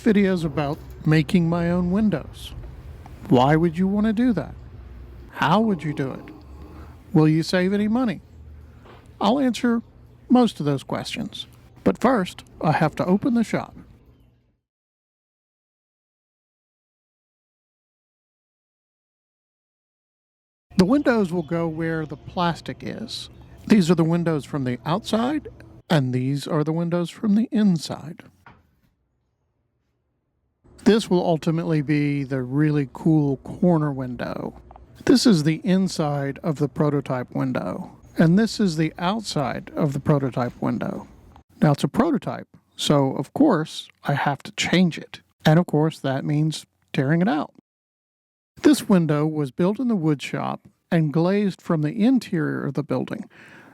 video is about making my own windows. Why would you want to do that? How would you do it? Will you save any money? I'll answer most of those questions. But first, I have to open the shop. The windows will go where the plastic is. These are the windows from the outside, and these are the windows from the inside. This will ultimately be the really cool corner window. This is the inside of the prototype window, and this is the outside of the prototype window. Now it's a prototype, so of course I have to change it. And of course that means tearing it out. This window was built in the wood shop and glazed from the interior of the building,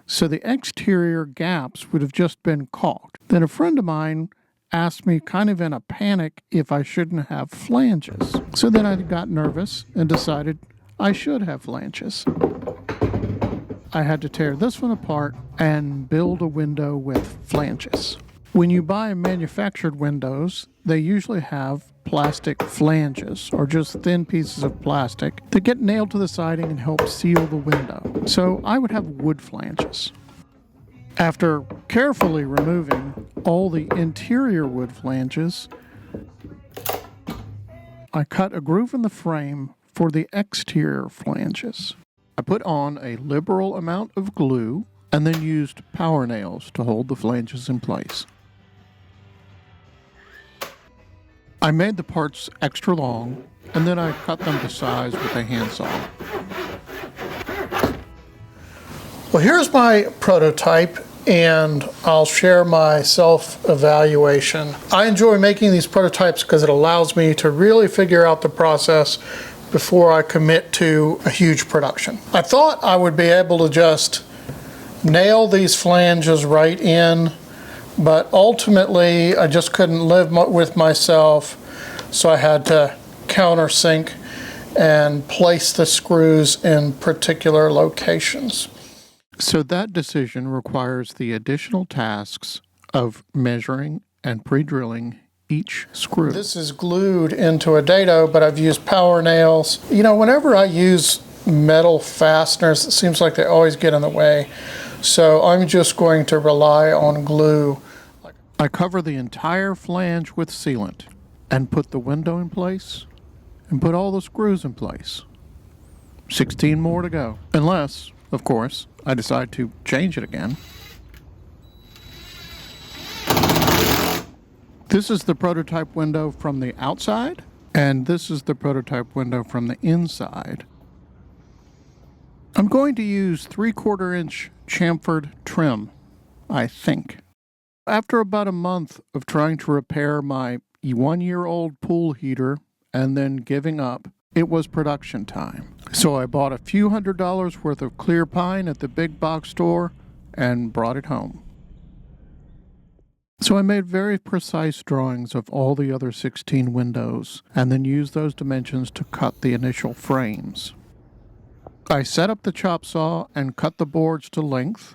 so the exterior gaps would have just been caulked. Then a friend of mine asked me, kind of in a panic, if I shouldn't have flanges. So then I got nervous and decided I should have flanges. I had to tear this one apart and build a window with flanges. When you buy manufactured windows, they usually have plastic flanges, or just thin pieces of plastic that get nailed to the siding and help seal the window. So I would have wood flanges. After carefully removing all the interior wood flanges, I cut a groove in the frame for the exterior flanges. I put on a liberal amount of glue and then used power nails to hold the flanges in place. I made the parts extra long, and then I cut them to size with a handsaw. Well, here's my prototype, and I'll share my self-evaluation. I enjoy making these prototypes because it allows me to really figure out the process before I commit to a huge production. I thought I would be able to just nail these flanges right in, but ultimately I just couldn't live with myself, so I had to countersink and place the screws in particular locations. So that decision requires the additional tasks of measuring and pre-drilling each screw. This is glued into a dado, but I've used power nails. You know, whenever I use metal fasteners, it seems like they always get in the way. So I'm just going to rely on glue. I cover the entire flange with sealant and put the window in place and put all the screws in place. 16 more to go. Unless, of course, I decide to change it again. This is the prototype window from the outside, and this is the prototype window from the inside. I'm going to use 3/4 inch chamfered trim, I think. After about a month of trying to repair my 1-year-old pool heater and then giving up, it was production time. So I bought a few $100s worth of clear pine at the big box store and brought it home. So I made very precise drawings of all the other 16 windows and then used those dimensions to cut the initial frames. I set up the chop saw and cut the boards to length.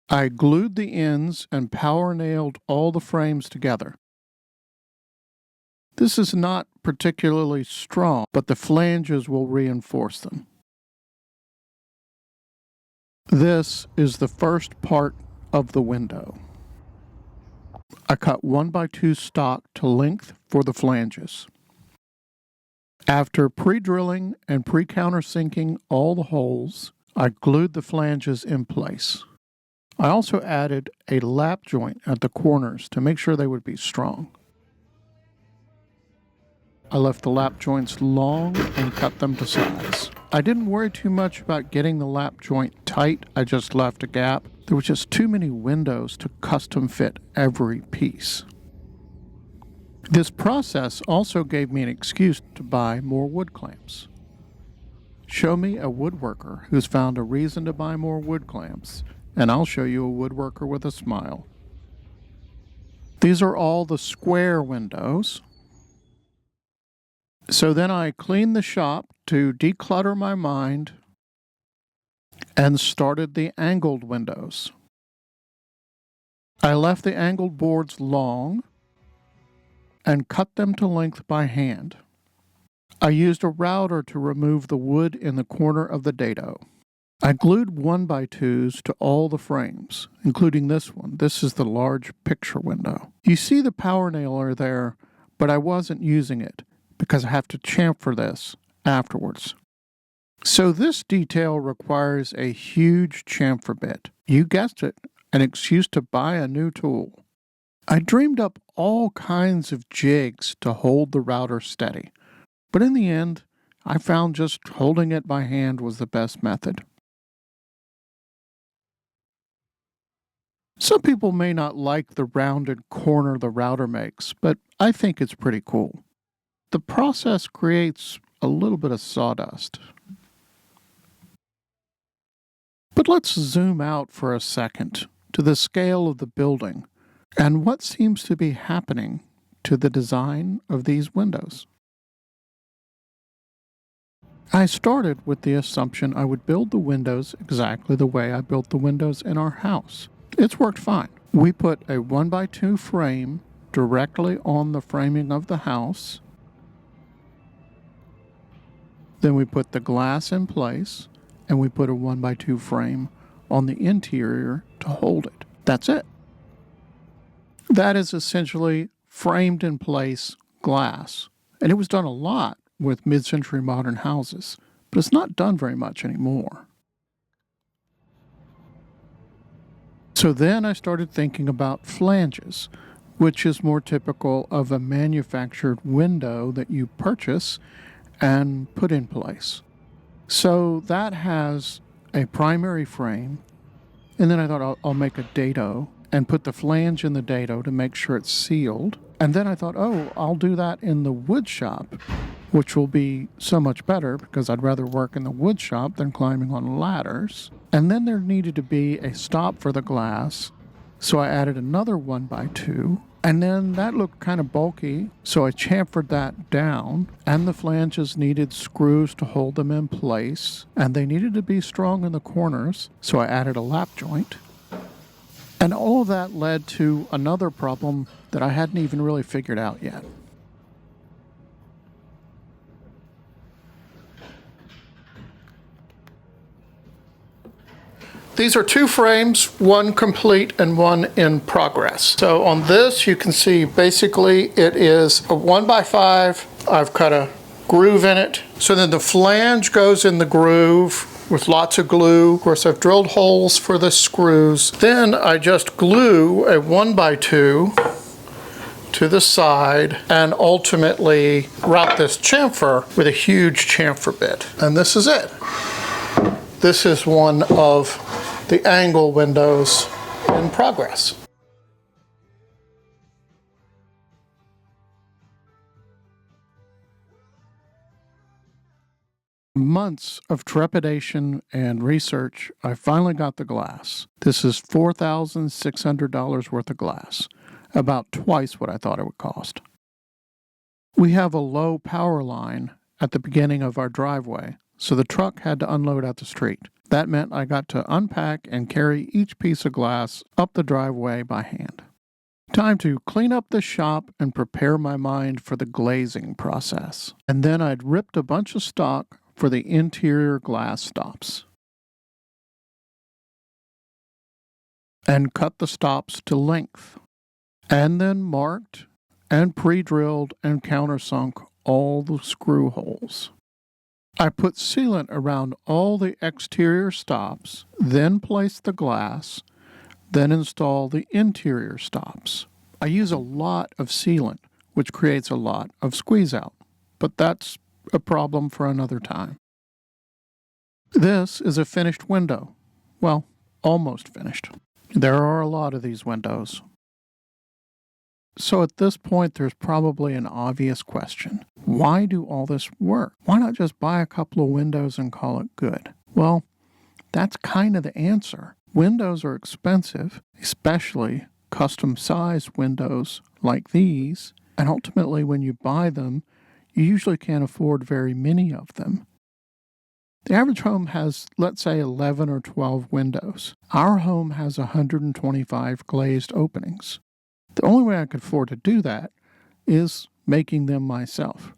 I glued the ends and power nailed all the frames together. This is not particularly strong, but the flanges will reinforce them. This is the first part of the window. I cut 1x2 stock to length for the flanges. After pre-drilling and pre-countersinking all the holes, I glued the flanges in place. I also added a lap joint at the corners to make sure they would be strong. I left the lap joints long and cut them to size. I didn't worry too much about getting the lap joint tight, I just left a gap. There was just too many windows to custom fit every piece. This process also gave me an excuse to buy more wood clamps. Show me a woodworker who's found a reason to buy more wood clamps, and I'll show you a woodworker with a smile. These are all the square windows. So then I cleaned the shop to declutter my mind and started the angled windows. I left the angled boards long and cut them to length by hand. I used a router to remove the wood in the corner of the dado. I glued 1x2s to all the frames, including this one. This is the large picture window. You see the power nailer there, but I wasn't using it because I have to chamfer this afterwards. So this detail requires a huge chamfer bit. You guessed it, an excuse to buy a new tool. I dreamed up all kinds of jigs to hold the router steady, but in the end, I found just holding it by hand was the best method. Some people may not like the rounded corner the router makes, but I think it's pretty cool. The process creates a little bit of sawdust. But let's zoom out for a second to the scale of the building and what seems to be happening to the design of these windows. I started with the assumption I would build the windows exactly the way I built the windows in our house. It's worked fine. We put a 1x2 frame directly on the framing of the house. Then we put the glass in place, and we put a 1x2 frame on the interior to hold it. That's it. That is essentially framed in place glass. And it was done a lot with mid-century modern houses, but it's not done very much anymore. So then I started thinking about flanges, which is more typical of a manufactured window that you purchase and put in place. So that has a primary frame, and then I thought I'll make a dado and put the flange in the dado to make sure it's sealed. And then I thought, I'll do that in the wood shop, which will be so much better because I'd rather work in the wood shop than climbing on ladders. And then there needed to be a stop for the glass, so I added another 1x2. And then that looked kind of bulky, so I chamfered that down, and the flanges needed screws to hold them in place, and they needed to be strong in the corners, so I added a lap joint. And all of that led to another problem that I hadn't even really figured out yet. These are two frames, one complete and one in progress. So on this, you can see basically it is a 1x5. I've cut a groove in it. So then the flange goes in the groove with lots of glue. Of course, I've drilled holes for the screws. Then I just glue a 1x2 to the side and ultimately route this chamfer with a huge chamfer bit. And this is it. This is one of the angle windows in progress. Months of trepidation and research, I finally got the glass. This is $4,600 worth of glass, about twice what I thought it would cost. We have a low power line at the beginning of our driveway, so the truck had to unload at the street. That meant I got to unpack and carry each piece of glass up the driveway by hand. Time to clean up the shop and prepare my mind for the glazing process. And then I'd ripped a bunch of stock for the interior glass stops and cut the stops to length, and then marked and pre-drilled and countersunk all the screw holes. I put sealant around all the exterior stops, then place the glass, then install the interior stops. I use a lot of sealant, which creates a lot of squeeze out, but that's a problem for another time. This is a finished window. Well, almost finished. There are a lot of these windows. So at this point, there's probably an obvious question. Why do all this work? Why not just buy a couple of windows and call it good? Well, that's kind of the answer. Windows are expensive, especially custom-sized windows like these, and ultimately when you buy them, you usually can't afford very many of them. The average home has, let's say, 11 or 12 windows. Our home has 125 glazed openings. The only way I could afford to do that is making them myself.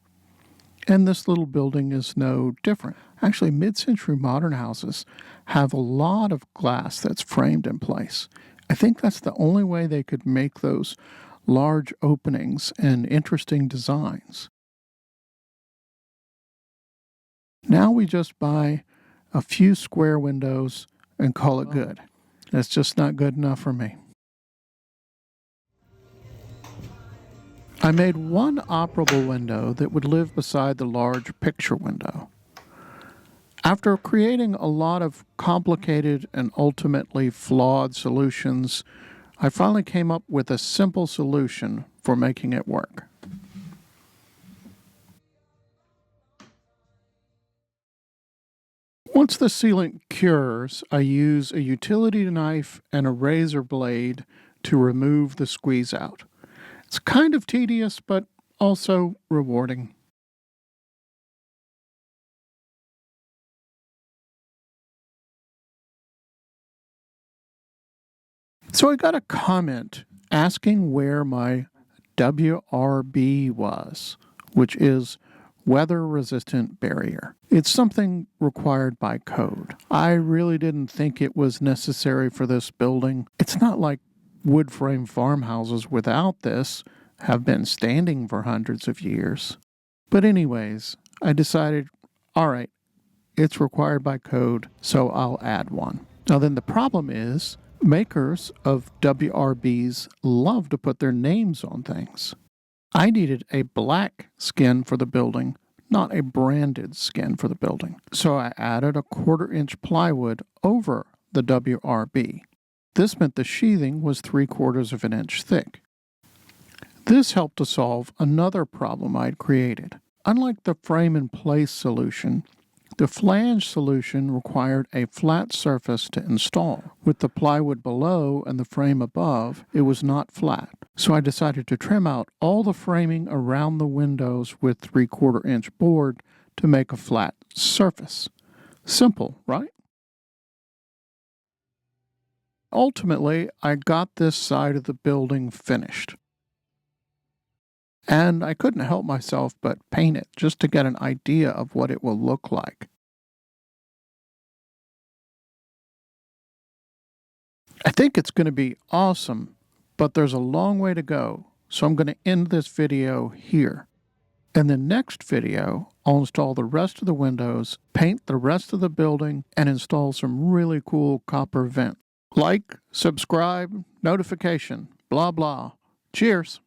And this little building is no different. Actually, mid-century modern houses have a lot of glass that's framed in place. I think that's the only way they could make those large openings and interesting designs. Now we just buy a few square windows and call it good. That's just not good enough for me. I made one operable window that would live beside the large picture window. After creating a lot of complicated and ultimately flawed solutions, I finally came up with a simple solution for making it work. Once the sealant cures, I use a utility knife and a razor blade to remove the squeeze out. It's kind of tedious, but also rewarding. So I got a comment asking where my WRB was, which is weather resistant barrier. It's something required by code. I really didn't think it was necessary for this building. It's not like wood frame farmhouses without this have been standing for hundreds of years. But anyways, I decided, all right, it's required by code, so I'll add one. Now then the problem is, makers of WRBs love to put their names on things. I needed a black skin for the building, not a branded skin for the building. So I added a 1/4-inch plywood over the WRB. This meant the sheathing was 3/4 of an inch thick. This helped to solve another problem I'd created. Unlike the frame-in-place solution, the flange solution required a flat surface to install. With the plywood below and the frame above, it was not flat. So I decided to trim out all the framing around the windows with 3/4-inch board to make a flat surface. Simple, right? Ultimately, I got this side of the building finished. And I couldn't help myself but paint it just to get an idea of what it will look like. I think it's going to be awesome, but there's a long way to go, so I'm going to end this video here. In the next video, I'll install the rest of the windows, paint the rest of the building, and install some really cool copper vent. Like, subscribe, notification, blah blah. Cheers!